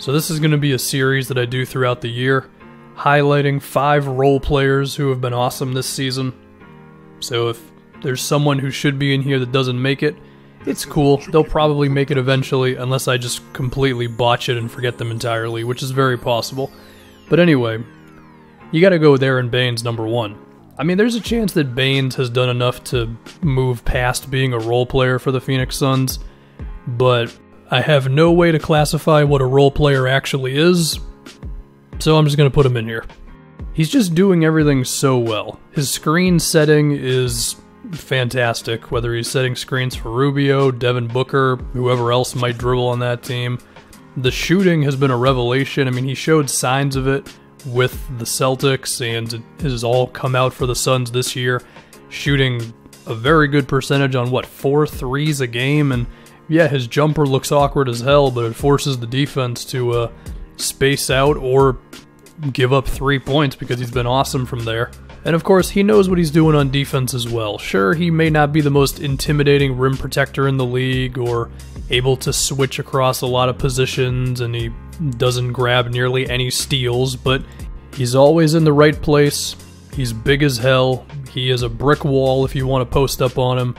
So this is going to be a series that I do throughout the year, highlighting 5 role players who have been awesome this season. So if there's someone who should be in here that doesn't make it, it's cool. They'll probably make it eventually, unless I just completely botch it and forget them entirely, which is very possible. But anyway, you gotta go with Aron Baynes number 1. I mean, there's a chance that Baynes has done enough to move past being a role player for the Phoenix Suns, but I have no way to classify what a role player actually is, so I'm just gonna put him in here. He's just doing everything so well. His screen setting is fantastic, whether he's setting screens for Rubio, Devin Booker, whoever else might dribble on that team. The shooting has been a revelation. I mean, he showed signs of it with the Celtics, and it has all come out for the Suns this year, shooting a very good percentage on, 4 threes a game, and yeah, his jumper looks awkward as hell, but it forces the defense to space out or give up 3 points because he's been awesome from there. And of course, he knows what he's doing on defense as well. Sure, he may not be the most intimidating rim protector in the league or able to switch across a lot of positions, and he doesn't grab nearly any steals, but he's always in the right place. He's big as hell. He is a brick wall if you want to post up on him.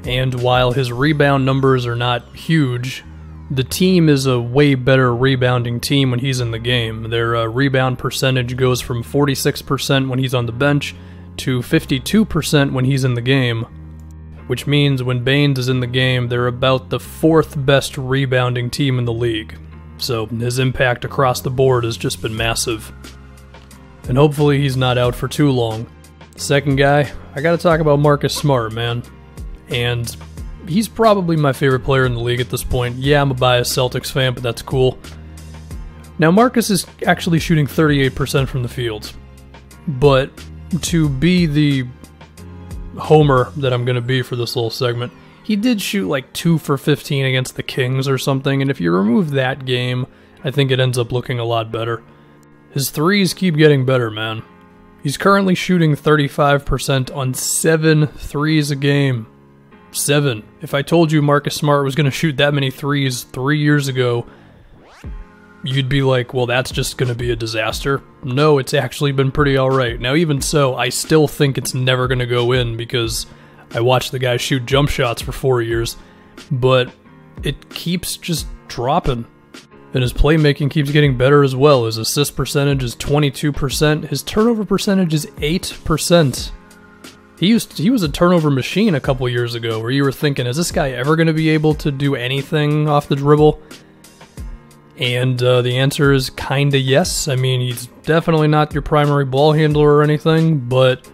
And while his rebound numbers are not huge, the team is a way better rebounding team when he's in the game. Their rebound percentage goes from 46% when he's on the bench to 52% when he's in the game, which means when Baynes is in the game, they're about the 4th best rebounding team in the league. So his impact across the board has just been massive. And hopefully he's not out for too long. Second guy, I gotta talk about Marcus Smart, man. And he's probably my favorite player in the league at this point. Yeah, I'm a biased Celtics fan, but that's cool. Now, Marcus is actually shooting 38% from the field. But to be the homer that I'm going to be for this little segment, he did shoot like 2 for 15 against the Kings or something, and if you remove that game, I think it ends up looking a lot better. His threes keep getting better, man. He's currently shooting 35% on 7 threes a game. 7. If I told you Marcus Smart was going to shoot that many threes 3 years ago, you'd be like, well, that's just going to be a disaster. No, it's actually been pretty alright. Now, even so, I still think it's never going to go in because I watched the guy shoot jump shots for 4 years, but it keeps just dropping. And his playmaking keeps getting better as well. His assist percentage is 22%. His turnover percentage is 8%. He was a turnover machine a couple years ago where you were thinking, is this guy ever going to be able to do anything off the dribble? And the answer is kinda yes. I mean, he's definitely not your primary ball handler or anything, but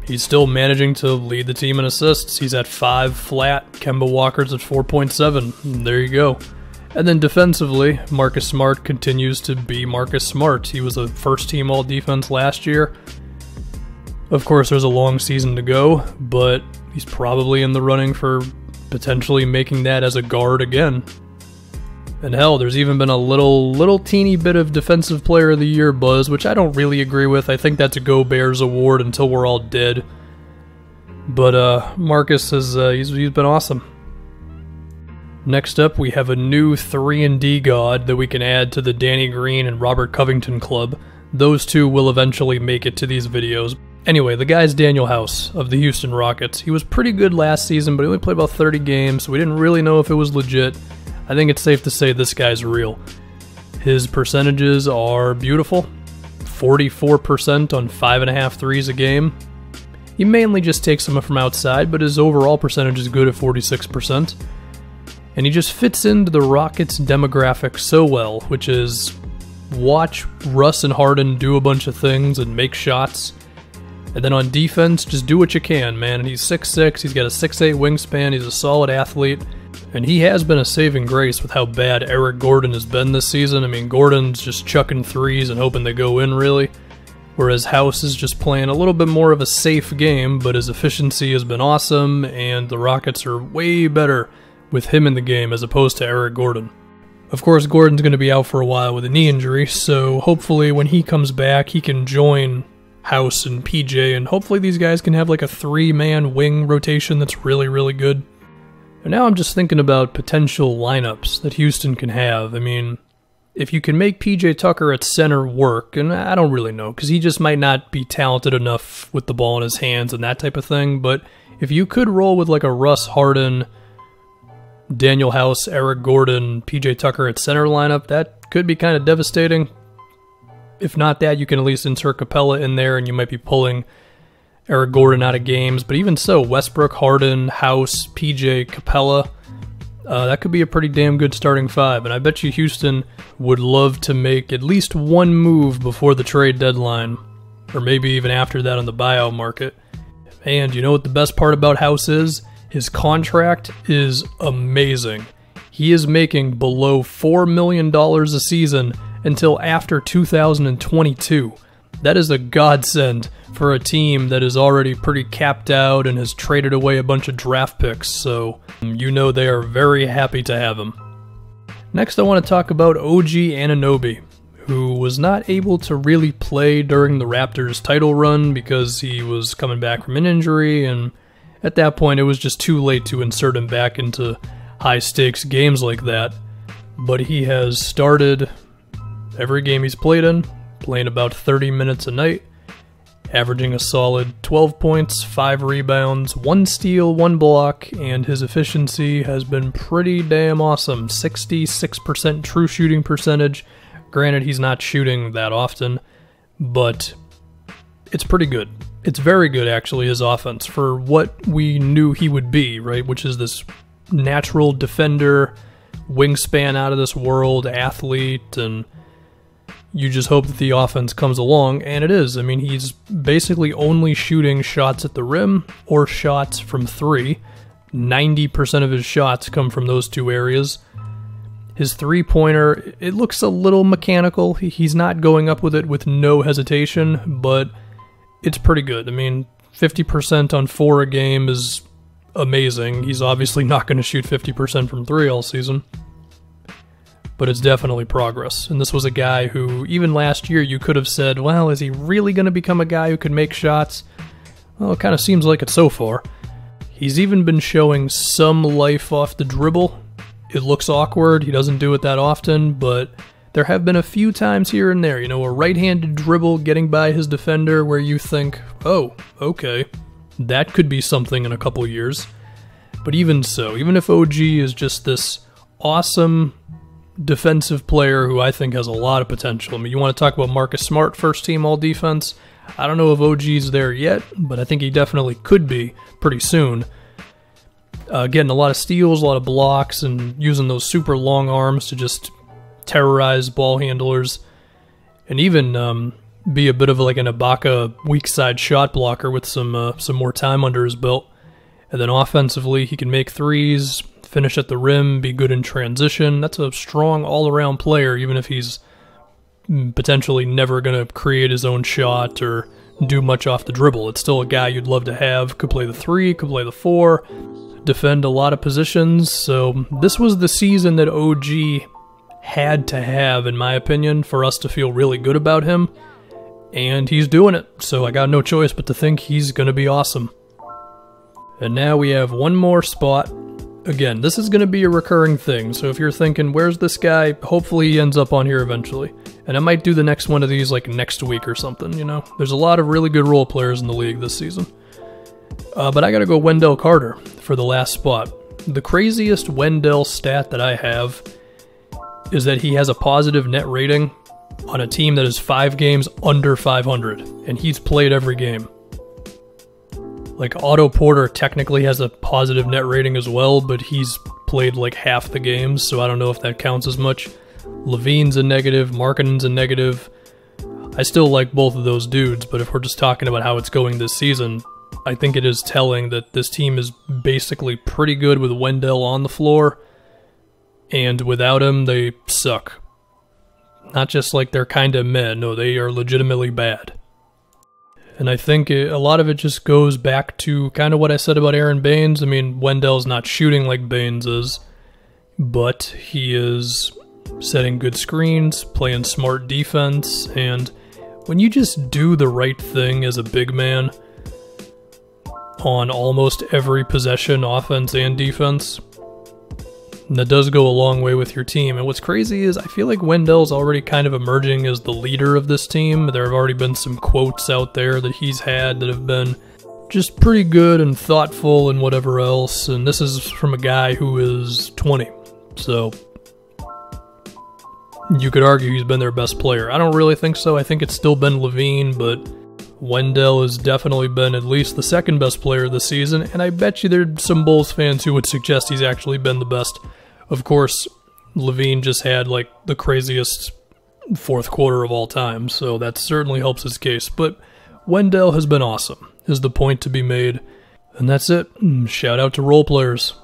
he's still managing to lead the team in assists. He's at 5 flat. Kemba Walker's at 4.7. There you go. And then defensively, Marcus Smart continues to be Marcus Smart. He was a first-team all-defense last year. Of course, there's a long season to go, but he's probably in the running for potentially making that as a guard again. And hell, there's even been a little teeny bit of Defensive Player of the Year buzz, which I don't really agree with. I think that's a Go Bears award until we're all dead. But Marcus has he's been awesome. Next up, we have a new 3-and-D god that we can add to the Danny Green and Robert Covington club. Those two will eventually make it to these videos. Anyway, the guy's Daniel House of the Houston Rockets. He was pretty good last season, but he only played about 30 games, so we didn't really know if it was legit. I think it's safe to say this guy's real. His percentages are beautiful. 44% on 5.5 threes a game. He mainly just takes them from outside, but his overall percentage is good at 46%. And he just fits into the Rockets' demographic so well, which is watch Russ and Harden do a bunch of things and make shots. And then on defense, just do what you can, man. And he's 6'6", he's got a 6'8" wingspan, he's a solid athlete. And he has been a saving grace with how bad Eric Gordon has been this season. I mean, Gordon's just chucking threes and hoping they go in, really. Whereas House is just playing a little bit more of a safe game, but his efficiency has been awesome, and the Rockets are way better with him in the game as opposed to Eric Gordon. Of course, Gordon's going to be out for a while with a knee injury, so hopefully when he comes back, he can join House and PJ, and hopefully these guys can have like a 3-man wing rotation that's really, really good. And now I'm just thinking about potential lineups that Houston can have. I mean, if you can make PJ Tucker at center work, and I don't really know, because he just might not be talented enough with the ball in his hands and that type of thing, but if you could roll with like a Russ Harden, Daniel House, Eric Gordon, PJ Tucker at center lineup, that could be kind of devastating. If not that, you can at least insert Capella in there, and you might be pulling Eric Gordon out of games. But even so, Westbrook, Harden, House, PJ, Capella, that could be a pretty damn good starting five. And I bet you Houston would love to make at least one move before the trade deadline, or maybe even after that on the buyout market. And you know what the best part about House is? His contract is amazing. He is making below $4 million a season until after 2022. That is a godsend for a team that is already pretty capped out and has traded away a bunch of draft picks, so you know they are very happy to have him. Next, I want to talk about OG Anunoby, who was not able to really play during the Raptors title run because he was coming back from an injury, and at that point it was just too late to insert him back into high-stakes games like that. But he has started every game he's played in, playing about 30 minutes a night, averaging a solid 12 points, 5 rebounds, 1 steal, 1 block, and his efficiency has been pretty damn awesome. 66% true shooting percentage. Granted, he's not shooting that often, but it's pretty good. It's very good, actually, his offense, for what we knew he would be, right? Which is this natural defender, wingspan out of this world, athlete, and you just hope that the offense comes along, and it is. I mean, he's basically only shooting shots at the rim or shots from 3. 90% of his shots come from those two areas. His three-pointer, it looks a little mechanical. He's not going up with it with no hesitation, but it's pretty good. I mean, 50% on 4 a game is amazing. He's obviously not going to shoot 50% from 3 all season, but it's definitely progress. And this was a guy who, even last year, you could have said, well, is he really going to become a guy who can make shots? Well, it kind of seems like it so far. He's even been showing some life off the dribble. It looks awkward. He doesn't do it that often, but there have been a few times here and there, you know, a right-handed dribble getting by his defender where you think, oh, okay, that could be something in a couple years. But even so, even if OG is just this awesome defensive player who I think has a lot of potential. I mean, you want to talk about Marcus Smart, first team all defense. I don't know if OG's there yet, but I think he definitely could be pretty soon. Getting a lot of steals, a lot of blocks, and using those super long arms to just terrorize ball handlers, and even be a bit of like an Ibaka weak side shot blocker with some more time under his belt. And then offensively, he can make threes, finish at the rim, be good in transition. That's a strong all-around player, even if he's potentially never going to create his own shot or do much off the dribble. It's still a guy you'd love to have. Could play the 3, could play the 4, defend a lot of positions. So this was the season that OG had to have, in my opinion, for us to feel really good about him. And he's doing it. So I got no choice but to think he's going to be awesome. And now we have one more spot. Again, this is going to be a recurring thing, so if you're thinking, where's this guy, hopefully he ends up on here eventually. And I might do the next one of these like next week or something, you know? There's a lot of really good role players in the league this season. But I gotta go Wendell Carter for the last spot. The craziest Wendell stat that I have is that he has a positive net rating on a team that is 5 games under 500, and he's played every game. Like, Otto Porter technically has a positive net rating as well, but he's played like half the games, so I don't know if that counts as much. Levine's a negative, Markkanen's a negative. I still like both of those dudes, but if we're just talking about how it's going this season, I think it is telling that this team is basically pretty good with Wendell on the floor, and without him, they suck. Not just like they're kind of meh, no, they are legitimately bad. And I think a lot of it just goes back to kind of what I said about Aron Baynes. I mean, Wendell's not shooting like Baynes is, but he is setting good screens, playing smart defense, and when you just do the right thing as a big man on almost every possession, offense and defense, And that does go a long way with your team. And what's crazy is I feel like Wendell's already kind of emerging as the leader of this team. There have already been some quotes out there that he's had that have been just pretty good and thoughtful and whatever else. And this is from a guy who is 20. So you could argue he's been their best player. I don't really think so. I think it's still been Levine, but Wendell has definitely been at least the second best player this season, and I bet you there's some Bulls fans who would suggest he's actually been the best. Of course, Levine just had like the craziest fourth quarter of all time, so that certainly helps his case. But Wendell has been awesome, is the point to be made. And that's it. Shout out to role players.